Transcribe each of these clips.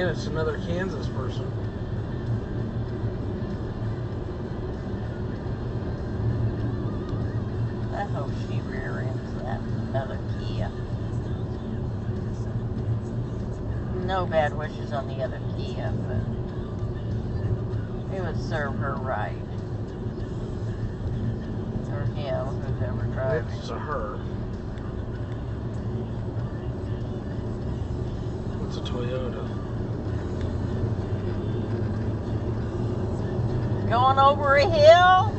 again, it's another Kansas person. I hope she rear ends that other Kia. No bad wishes on the other Kia, but it would serve her right. Or him, who's ever driving. It's a her. It's a Toyota. Going over a hill?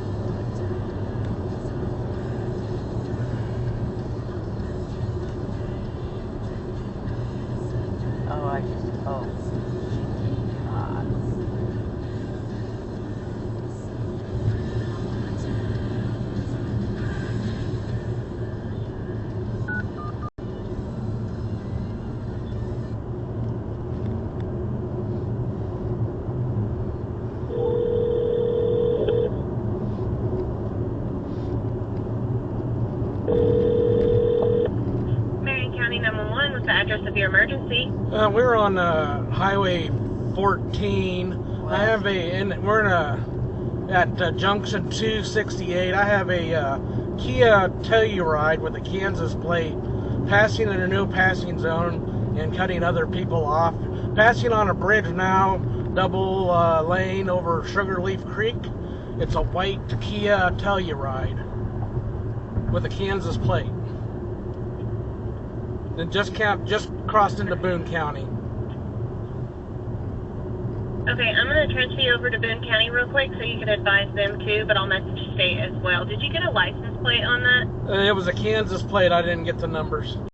Oh, I just hope she's not. The address of your emergency? We're on Highway 14. What? I have we're at Junction 268. I have a Kia Telluride with a Kansas plate, passing in a no passing zone and cutting other people off. Passing on a bridge now, double lane over Sugarleaf Creek. It's a white Kia Telluride with a Kansas plate. And just crossed into Boone County. Okay, I'm going to transfer you over to Boone County real quick so you can advise them too, but I'll message state as well. Did you get a license plate on that? It was a Kansas plate. I didn't get the numbers.